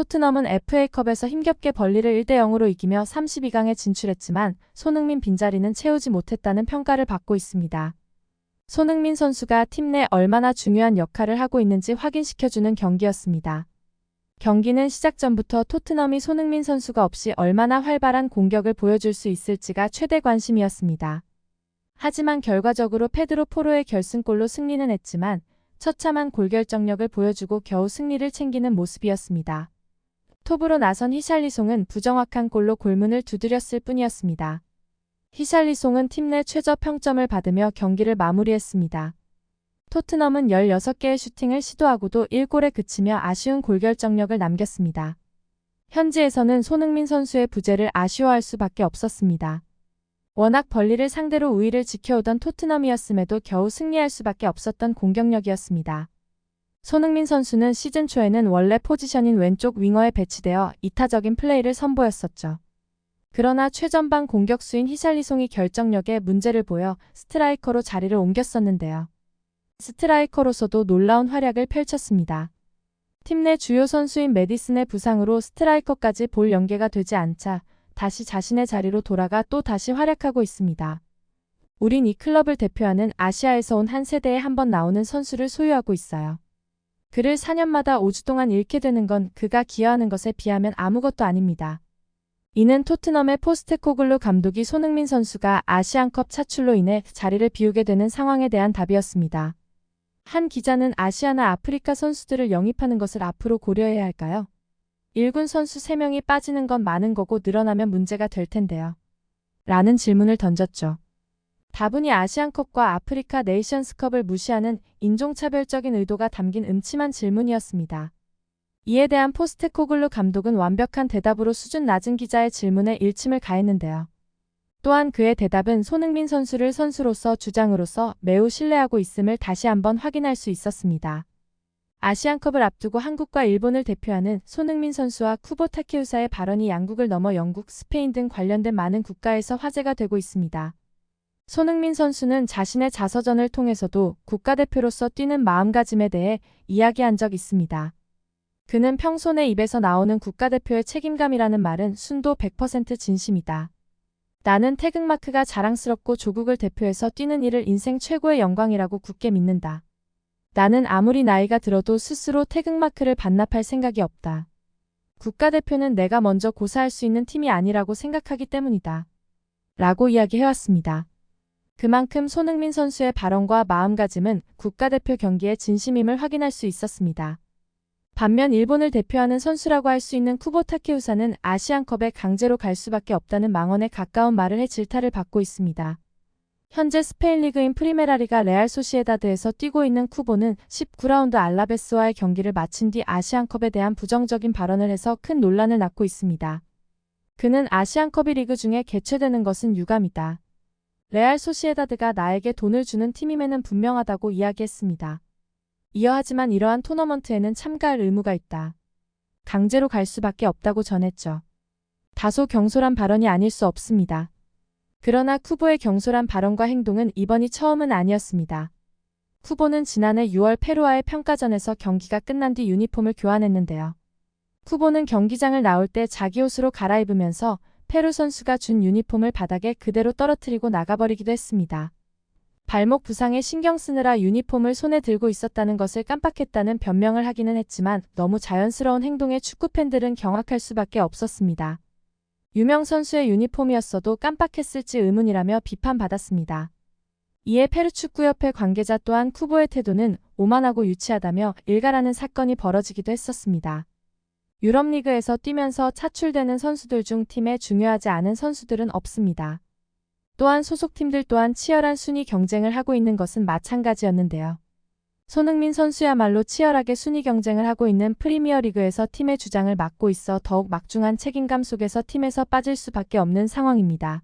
토트넘은 FA컵에서 힘겹게 벌리를 1대0으로 이기며 32강에 진출했지만 손흥민 빈자리는 채우지 못했다는 평가를 받고 있습니다. 손흥민 선수가 팀 내 얼마나 중요한 역할을 하고 있는지 확인시켜주는 경기였습니다. 경기는 시작 전부터 토트넘이 손흥민 선수가 없이 얼마나 활발한 공격을 보여줄 수 있을지가 최대 관심이었습니다. 하지만 결과적으로 페드로 포로의 결승골로 승리는 했지만 처참한 골결정력을 보여주고 겨우 승리를 챙기는 모습이었습니다. 톱으로 나선 히샬리송은 부정확한 골로 골문을 두드렸을 뿐이었습니다. 히샬리송은 팀 내 최저 평점을 받으며 경기를 마무리했습니다. 토트넘은 16개의 슈팅을 시도하고도 1골에 그치며 아쉬운 골결정력을 남겼습니다. 현지에서는 손흥민 선수의 부재를 아쉬워할 수밖에 없었습니다. 워낙 벌리를 상대로 우위를 지켜오던 토트넘이었음에도 겨우 승리할 수밖에 없었던 공격력이었습니다. 손흥민 선수는 시즌 초에는 원래 포지션인 왼쪽 윙어에 배치되어 이타적인 플레이를 선보였었죠. 그러나 최전방 공격수인 히샬리송이 결정력에 문제를 보여 스트라이커로 자리를 옮겼었는데요. 스트라이커로서도 놀라운 활약을 펼쳤습니다. 팀 내 주요 선수인 메디슨의 부상으로 스트라이커까지 볼 연계가 되지 않자 다시 자신의 자리로 돌아가 또 다시 활약하고 있습니다. 우린 이 클럽을 대표하는 아시아에서 온 한 세대에 한 번 나오는 선수를 소유하고 있어요. 그를 4년마다 5주 동안 잃게 되는 건 그가 기여하는 것에 비하면 아무것도 아닙니다. 이는 토트넘의 포스테코글루 감독이 손흥민 선수가 아시안컵 차출로 인해 자리를 비우게 되는 상황에 대한 답이었습니다. 한 기자는 아시아나 아프리카 선수들을 영입하는 것을 앞으로 고려해야 할까요? 1군 선수 3명이 빠지는 건 많은 거고 늘어나면 문제가 될 텐데요. 라는 질문을 던졌죠. 다분히 아시안컵과 아프리카 네이션스컵을 무시하는 인종차별적인 의도가 담긴 음침한 질문이었습니다. 이에 대한 포스테코글루 감독은 완벽한 대답으로 수준 낮은 기자의 질문에 일침을 가했는데요. 또한 그의 대답은 손흥민 선수를 선수로서 주장으로서 매우 신뢰하고 있음을 다시 한번 확인할 수 있었습니다. 아시안컵을 앞두고 한국과 일본을 대표하는 손흥민 선수와 쿠보 타케우사의 발언이 양국을 넘어 영국, 스페인 등 관련된 많은 국가에서 화제가 되고 있습니다. 손흥민 선수는 자신의 자서전을 통해서도 국가대표로서 뛰는 마음가짐에 대해 이야기한 적 있습니다. 그는 평소 내 입에서 나오는 국가대표의 책임감이라는 말은 순도 100% 진심이다. 나는 태극마크가 자랑스럽고 조국을 대표해서 뛰는 일을 인생 최고의 영광이라고 굳게 믿는다. 나는 아무리 나이가 들어도 스스로 태극마크를 반납할 생각이 없다. 국가대표는 내가 먼저 고사할 수 있는 팀이 아니라고 생각하기 때문이다. 라고 이야기해왔습니다. 그만큼 손흥민 선수의 발언과 마음가짐은 국가대표 경기의 진심임을 확인할 수 있었습니다. 반면 일본을 대표하는 선수라고 할 수 있는 쿠보 타케우사는 아시안컵에 강제로 갈 수밖에 없다는 망언에 가까운 말을 해 질타를 받고 있습니다. 현재 스페인 리그인 프리메라리가 레알 소시에다드에서 뛰고 있는 쿠보는 19라운드 알라베스와의 경기를 마친 뒤 아시안컵에 대한 부정적인 발언을 해서 큰 논란을 낳고 있습니다. 그는 아시안컵이 리그 중에 개최되는 것은 유감이다. 레알 소시에다드가 나에게 돈을 주는 팀임에는 분명하다고 이야기했습니다. 이어 하지만 이러한 토너먼트에는 참가할 의무가 있다. 강제로 갈 수밖에 없다고 전했죠. 다소 경솔한 발언이 아닐 수 없습니다. 그러나 쿠보의 경솔한 발언과 행동은 이번이 처음은 아니었습니다. 쿠보는 지난해 6월 페루와의 평가전에서 경기가 끝난 뒤 유니폼을 교환했는데요. 쿠보는 경기장을 나올 때 자기 옷으로 갈아입으면서 페루 선수가 준 유니폼을 바닥에 그대로 떨어뜨리고 나가버리기도 했습니다. 발목 부상에 신경 쓰느라 유니폼을 손에 들고 있었다는 것을 깜빡했다는 변명을 하기는 했지만 너무 자연스러운 행동에 축구팬들은 경악할 수밖에 없었습니다. 유명 선수의 유니폼이었어도 깜빡했을지 의문이라며 비판받았습니다. 이에 페루축구협회 관계자 또한 쿠보의 태도는 오만하고 유치하다며 일가라는 사건이 벌어지기도 했었습니다. 유럽리그에서 뛰면서 차출되는 선수들 중 팀에 중요하지 않은 선수들은 없습니다. 또한 소속팀들 또한 치열한 순위 경쟁을 하고 있는 것은 마찬가지였는데요. 손흥민 선수야말로 치열하게 순위 경쟁을 하고 있는 프리미어리그에서 팀의 주장을 맡고 있어 더욱 막중한 책임감 속에서 팀에서 빠질 수밖에 없는 상황입니다.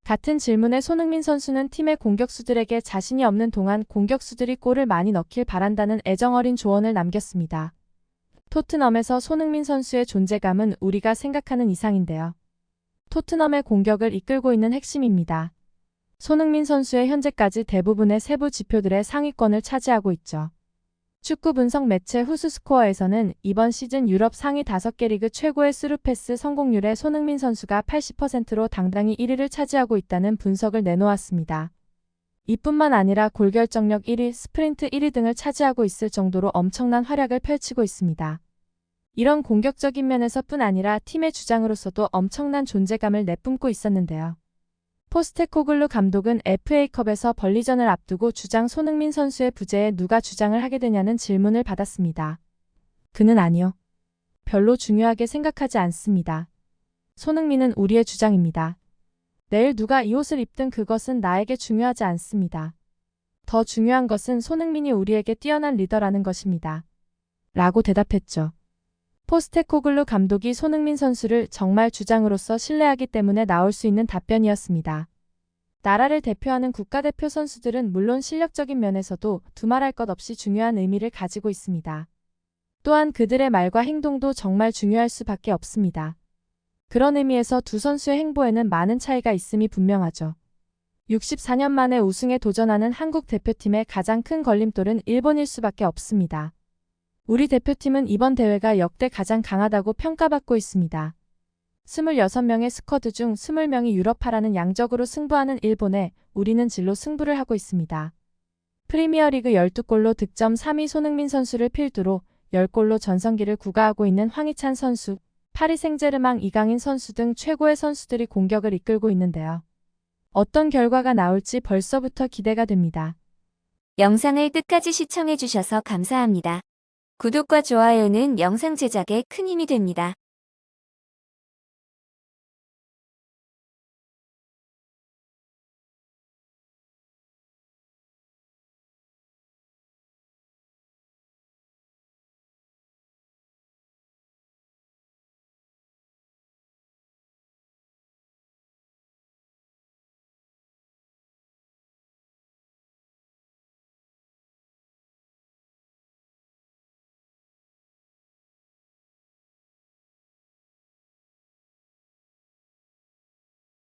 같은 질문에 손흥민 선수는 팀의 공격수들에게 자신이 없는 동안 공격수들이 골을 많이 넣길 바란다는 애정어린 조언을 남겼습니다. 토트넘에서 손흥민 선수의 존재감은 우리가 생각하는 이상인데요. 토트넘의 공격을 이끌고 있는 핵심입니다. 손흥민 선수의 현재까지 대부분의 세부 지표들의 상위권을 차지하고 있죠. 축구 분석 매체 후스스코어에서는 이번 시즌 유럽 상위 5개 리그 최고의 스루패스 성공률에 손흥민 선수가 80%로 당당히 1위를 차지하고 있다는 분석을 내놓았습니다. 이뿐만 아니라 골결정력 1위, 스프린트 1위 등을 차지하고 있을 정도로 엄청난 활약을 펼치고 있습니다. 이런 공격적인 면에서뿐 아니라 팀의 주장으로서도 엄청난 존재감을 내뿜고 있었는데요. 포스테코글루 감독은 FA컵에서 벌리전을 앞두고 주장 손흥민 선수의 부재에 누가 주장을 하게 되냐는 질문을 받았습니다. 그는 아니요. 별로 중요하게 생각하지 않습니다. 손흥민은 우리의 주장입니다. 내일 누가 이 옷을 입든 그것은 나에게 중요하지 않습니다. 더 중요한 것은 손흥민이 우리에게 뛰어난 리더라는 것입니다. 라고 대답했죠. 포스테코글루 감독이 손흥민 선수를 정말 주장으로서 신뢰하기 때문에 나올 수 있는 답변이었습니다. 나라를 대표하는 국가대표 선수들은 물론 실력적인 면에서도 두말할 것 없이 중요한 의미를 가지고 있습니다. 또한 그들의 말과 행동도 정말 중요할 수밖에 없습니다. 그런 의미에서 두 선수의 행보에는 많은 차이가 있음이 분명하죠. 64년 만에 우승에 도전하는 한국 대표팀의 가장 큰 걸림돌은 일본일 수밖에 없습니다. 우리 대표팀은 이번 대회가 역대 가장 강하다고 평가받고 있습니다. 26명의 스쿼드 중 20명이 유럽파라는 양적으로 승부하는 일본에 우리는 질로 승부를 하고 있습니다. 프리미어리그 12골로 득점 3위 손흥민 선수를 필두로 10골로 전성기를 구가하고 있는 황희찬 선수, 파리 생제르맹 이강인 선수 등 최고의 선수들이 공격을 이끌고 있는데요. 어떤 결과가 나올지 벌써부터 기대가 됩니다. 영상을 끝까지 시청해주셔서 감사합니다. 구독과 좋아요는 영상 제작에 큰 힘이 됩니다.